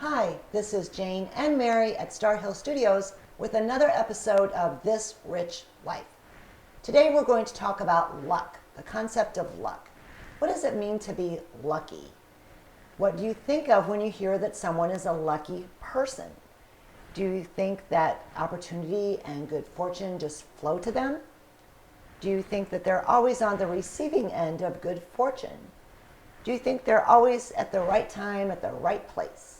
Hi, this is Jane and Mary at Star Hill Studios with another episode of This Rich Life. Today we're going to talk about luck, the concept of luck. What does it mean to be lucky? What do you think of when you hear that someone is a lucky person? Do you think that opportunity and good fortune just flow to them? Do you think that they're always on the receiving end of good fortune? Do you think they're always at the right time, at the right place?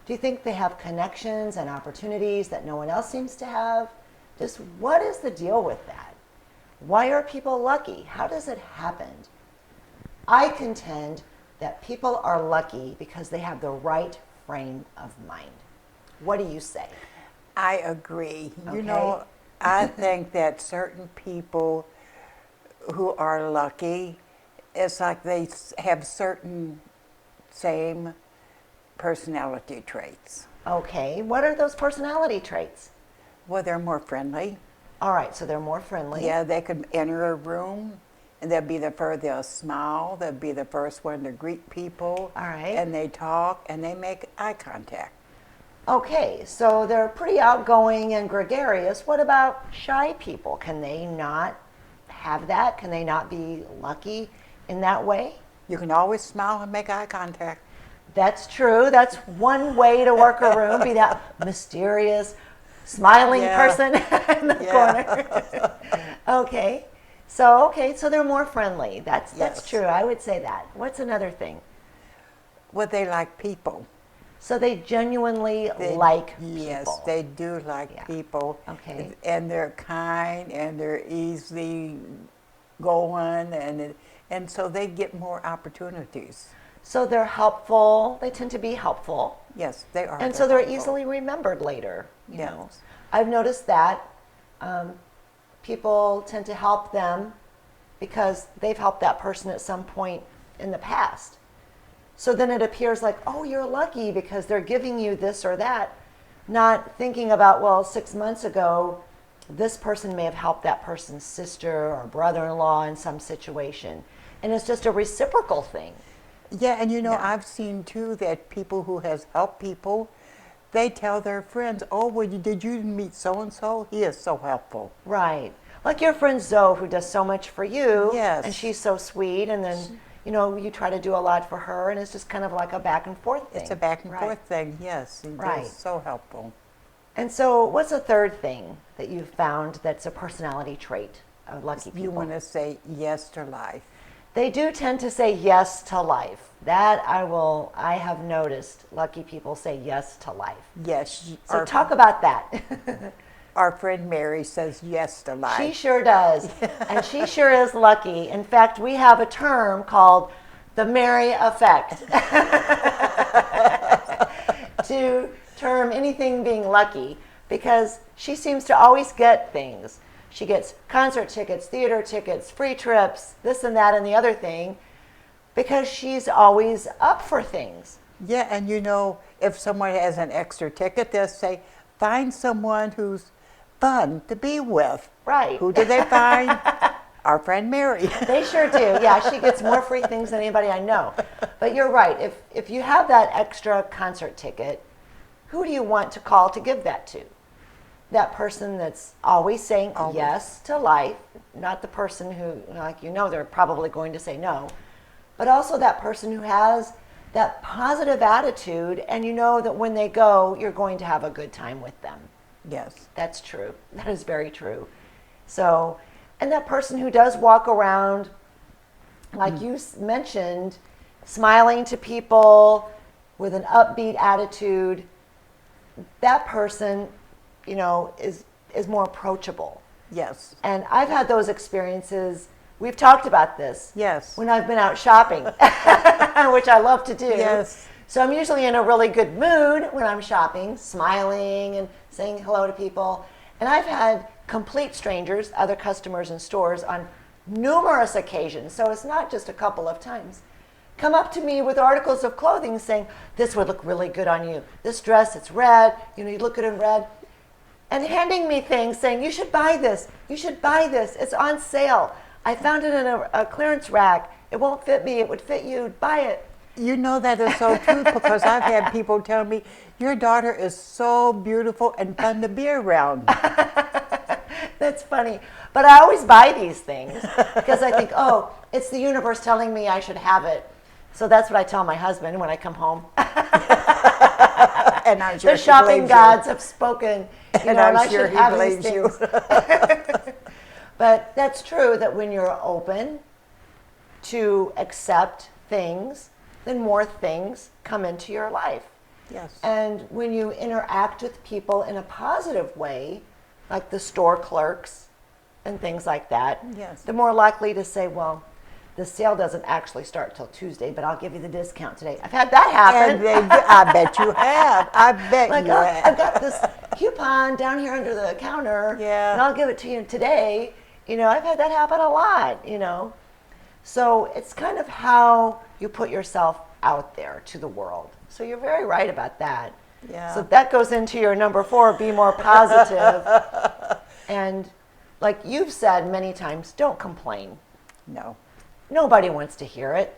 Do you think they have connections and opportunities that no one else seems to have? Just what is the deal with that? Why are people lucky? How does it happen? I contend that people are lucky because they have the right frame of mind. What do you say? I agree. Okay. I think that certain people who are lucky, it's like they have certain same personality traits. Okay, what are those personality traits? Well, they're more friendly. All right, so they're more friendly. Yeah, they could enter a room and they'll smile, they'll be the first one to greet people. All right. And they talk and they make eye contact. Okay, so they're pretty outgoing and gregarious. What about shy people? Can they not have that? Can they not be lucky in that way? You can always smile and make eye contact. That's true. That's one way to work a room, be that mysterious, smiling person in the corner. Okay. So they're more friendly. That's Yes. true. I would say that. What's another thing? Well, they like people. So they genuinely like people. Yes, they do like people. Okay. And they're kind and they're easy going and so they get more opportunities. So they're helpful. They tend to be helpful. Yes, they are. And so they're helpful. easily remembered later. You Yes. know. I've noticed that people tend to help them because they've helped that person at some point in the past. So then it appears like, oh, you're lucky because they're giving you this or that, not thinking about, well, 6 months ago, this person may have helped that person's sister or brother-in-law in some situation. And it's just a reciprocal thing. Yeah, and I've seen too that people who has helped people, they tell their friends, "Oh, well, did you meet so and so? He is so helpful." Right. Like your friend Zoe, who does so much for you. Yes. And she's so sweet. And then, you try to do a lot for her. And it's just kind of like a back and forth thing. It's a back and Right. forth thing. Yes, he Right. is so helpful. And so, what's a third thing that you've found that's a personality trait of lucky people? You want to say yes to life. They do tend to say yes to life. That I have noticed lucky people say yes to life. Yes. So talk about that. Our friend Mary says yes to life. She sure does. And she sure is lucky. In fact, we have a term called the Mary effect to term anything being lucky, because she seems to always get things. She gets concert tickets, theater tickets, free trips, this and that and the other thing, because she's always up for things. Yeah, and if someone has an extra ticket, they'll say, find someone who's fun to be with. Right. Who do they find? Our friend Mary. They sure do. Yeah, she gets more free things than anybody I know. But you're right. If you have that extra concert ticket, who do you want to call to give that to? That person that's always saying yes to life, not the person who, they're probably going to say no, but also that person who has that positive attitude, and you know that when they go, you're going to have a good time with them. Yes. That's true. That is very true. So, and that person who does walk around, like you mentioned, smiling to people with an upbeat attitude, that person, is more approachable. Yes. And I've had those experiences. We've talked about this. Yes. When I've been out shopping, which I love to do. Yes. So I'm usually in a really good mood when I'm shopping, smiling and saying hello to people. And I've had complete strangers, other customers in stores, on numerous occasions, so it's not just a couple of times, come up to me with articles of clothing saying, this would look really good on you. This dress, it's red, you look good in red. And handing me things saying, you should buy this, it's on sale. I found it in a clearance rack. It won't fit me, it would fit you, buy it. You know that is so true because I've had people tell me, your daughter is so beautiful and fun to be around. That's funny. But I always buy these things because I think, oh, it's the universe telling me I should have it. So that's what I tell my husband when I come home. And I'm sure The he shopping believes gods have spoken, And and I'm I sure should he have these believes you. things. But that's true that when you're open to accept things, then more things come into your life. Yes. And when you interact with people in a positive way, like the store clerks and things like that, Yes. they're more likely to say, well, the sale doesn't actually start till Tuesday, but I'll give you the discount today. I've had that happen. And they do. I bet you have. I bet Like, you oh, have. I've got this coupon down here under the counter, Yeah. and I'll give it to you today. You know, I've had that happen a lot, you know. So it's kind of how you put yourself out there to the world. So you're very right about that. Yeah. So that goes into your number 4, be more positive. And like you've said many times, don't complain. No. Nobody wants to hear it.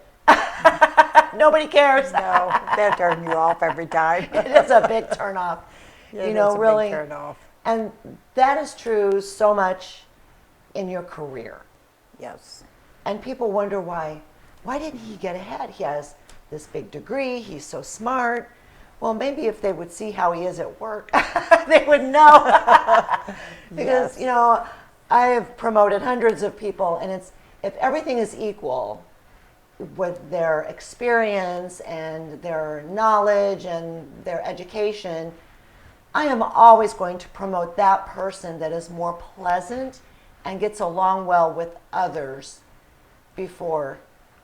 Nobody cares. No, they'll turn you off every time. It is a big turnoff. Yeah, you know, that's a really. big turn off. And that is true so much in your career. Yes. And people wonder why didn't he get ahead? He has this big degree, he's so smart. Well, maybe if they would see how he is at work, they would know. Because, Yes. you know, I have promoted hundreds of people, and it's if everything is equal with their experience and their knowledge and their education, I am always going to promote that person that is more pleasant and gets along well with others before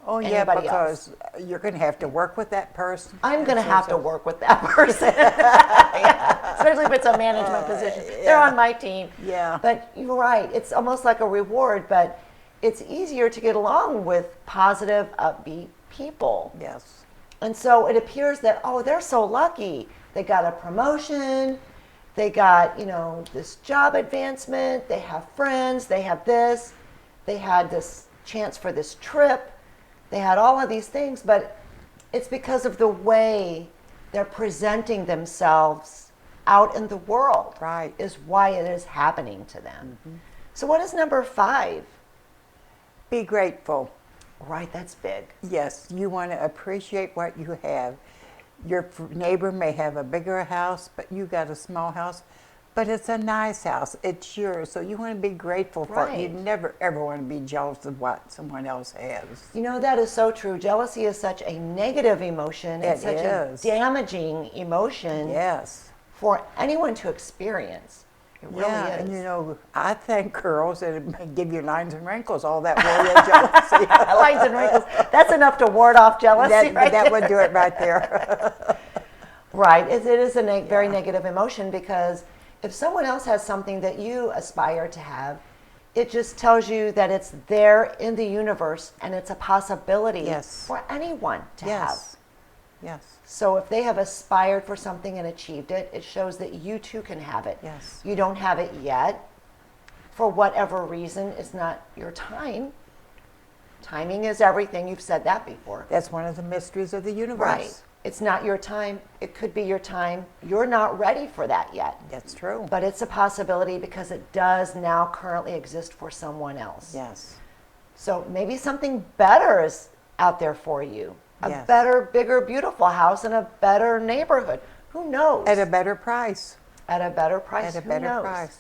Oh, yeah, anybody else. because you're going to have to work with that person. I'm going to And have so- to work with that person. Yeah, especially if it's a management position. They're yeah. on my team. Yeah. But you're right. It's almost like a reward, but it's easier to get along with positive, upbeat people. Yes. And so it appears that, oh, they're so lucky. They got a promotion. They got, you know, this job advancement. They have friends. They have this. They had this chance for this trip. They had all of these things, but it's because of the way they're presenting themselves out in the world. Right. Is why it is happening to them. So what is number 5? Be grateful. Right, that's big. Yes, you want to appreciate what you have. Your neighbor may have a bigger house, but you got a small house, but it's a nice house. It's yours, so you want to be grateful for it. You Right. never ever want to be jealous of what someone else has. You know, that is so true. Jealousy is such a negative emotion. It's It such is. a damaging emotion Yes. for anyone to experience. It really Yeah, is. and you know, I think girls that it may give you lines and wrinkles, all that worry and jealousy. Lines and wrinkles. That's enough to ward off jealousy, that right that there. would do it right there. Right. It is a very negative emotion because if someone else has something that you aspire to have, it just tells you that it's there in the universe and it's a possibility Yes. for anyone to have. Yes. Yes. So if they have aspired for something and achieved it, it shows that you too can have it. Yes. You don't have it yet. For whatever reason, it's not your time. Timing is everything. You've said that before. That's one of the mysteries of the universe. Right. It's not your time. It could be your time. You're not ready for that yet. That's true. But it's a possibility because it does now currently exist for someone else. Yes. So maybe something better is out there for you. A Yes. better, bigger, beautiful house in a better neighborhood. Who knows? At a better price. At a better price. At a Who better knows? price.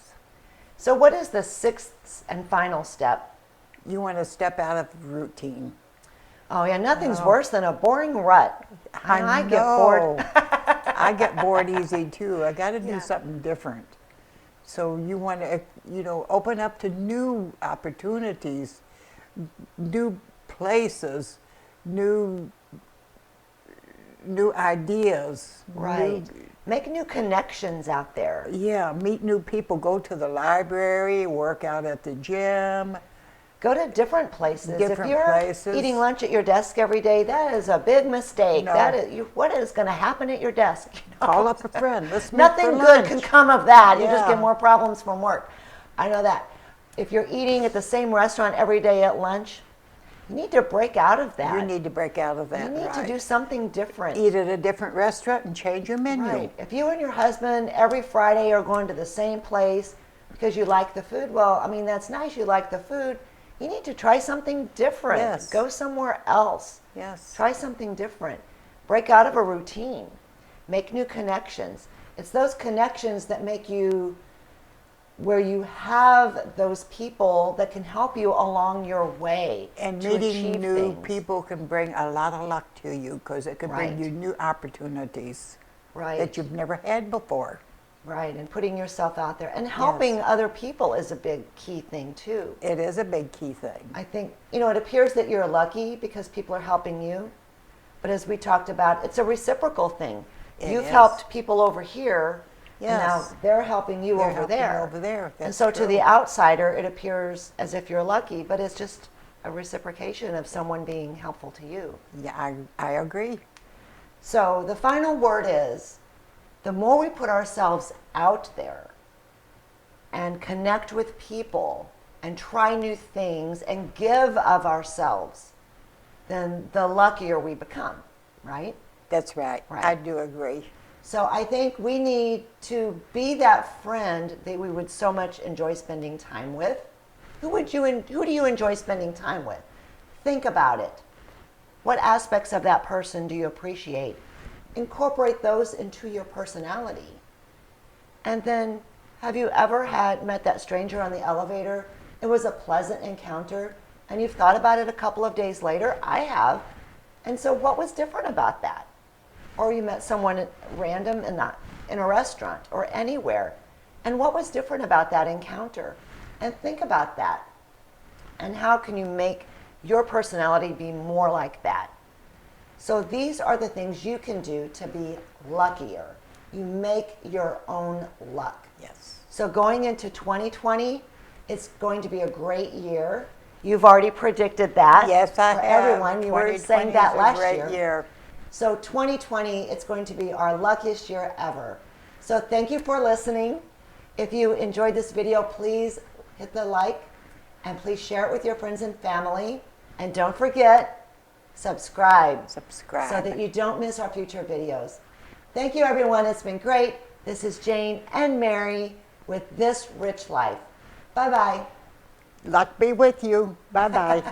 So what is the 6th and final step? You want to step out of routine. Oh yeah, nothing's worse than a boring rut. And I get bored. I get bored easy too. I got to do Yeah. something different. So you want to, you know, open up to new opportunities, new places, new ideas. Right. new- Make new connections out there. yeah, meet new people. Go to the library, work out at the gym. Go to different places. Different if you're places. eating lunch at your desk every day, that is a big mistake. No. That is, what is going to happen at your desk? You know? Call up a friend. Let's meet Nothing for good lunch. can come of that. You just Yeah. get more problems from work. I know that. If you're eating at the same restaurant every day at lunch, You need to break out of that. You need to break out of that. You need to right. do something different. Eat at a different restaurant and change your menu. Right. If you and your husband every Friday are going to the same place because you like the food, well, I mean, that's nice. You like the food. You need to try something different. Yes. Go somewhere else. Yes. Try something different. Break out of a routine. Make new connections. It's those connections that make you where you have those people that can help you along your way. And to meeting achieve new things. people can bring a lot of luck to you because it can Right. bring you new opportunities Right. that you've never had before. Right, and putting yourself out there and helping other people is a big key thing too. It is a big key thing. I think, it appears that you're lucky because people are helping you. But as we talked about, it's a reciprocal thing. You've is. helped people over here, and now Yes. they're helping you They're over helping there. over there, And that's so to true. the outsider, it appears as if you're lucky, but it's just a reciprocation of someone being helpful to you. Yeah, I agree. So the final word is, the more we put ourselves out there and connect with people and try new things and give of ourselves, then the luckier we become, right? That's right. Right. I do agree. So I think we need to be that friend that we would so much enjoy spending time with. Who do you enjoy spending time with? Think about it. What aspects of that person do you appreciate? Incorporate those into your personality. And then, have you ever met that stranger on the elevator? It was a pleasant encounter, and you've thought about it a couple of days later? I have. And so what was different about that? Or you met someone random in a restaurant or anywhere, and what was different about that encounter? And think about that. And how can you make your personality be more like that? So these are the things you can do to be luckier. You make your own luck. Yes. So going into 2020, it's going to be a great year. You've already predicted that. Yes, I for have. everyone. You were 2020 saying that is a last great year. So 2020, it's going to be our luckiest year ever. So thank you for listening. If you enjoyed this video, please hit the like and please share it with your friends and family. And don't forget, subscribe. Subscribe. So that you don't miss our future videos. Thank you, everyone. It's been great. This is Jane and Mary with This Rich Life. Bye-bye. Luck be with you. Bye-bye.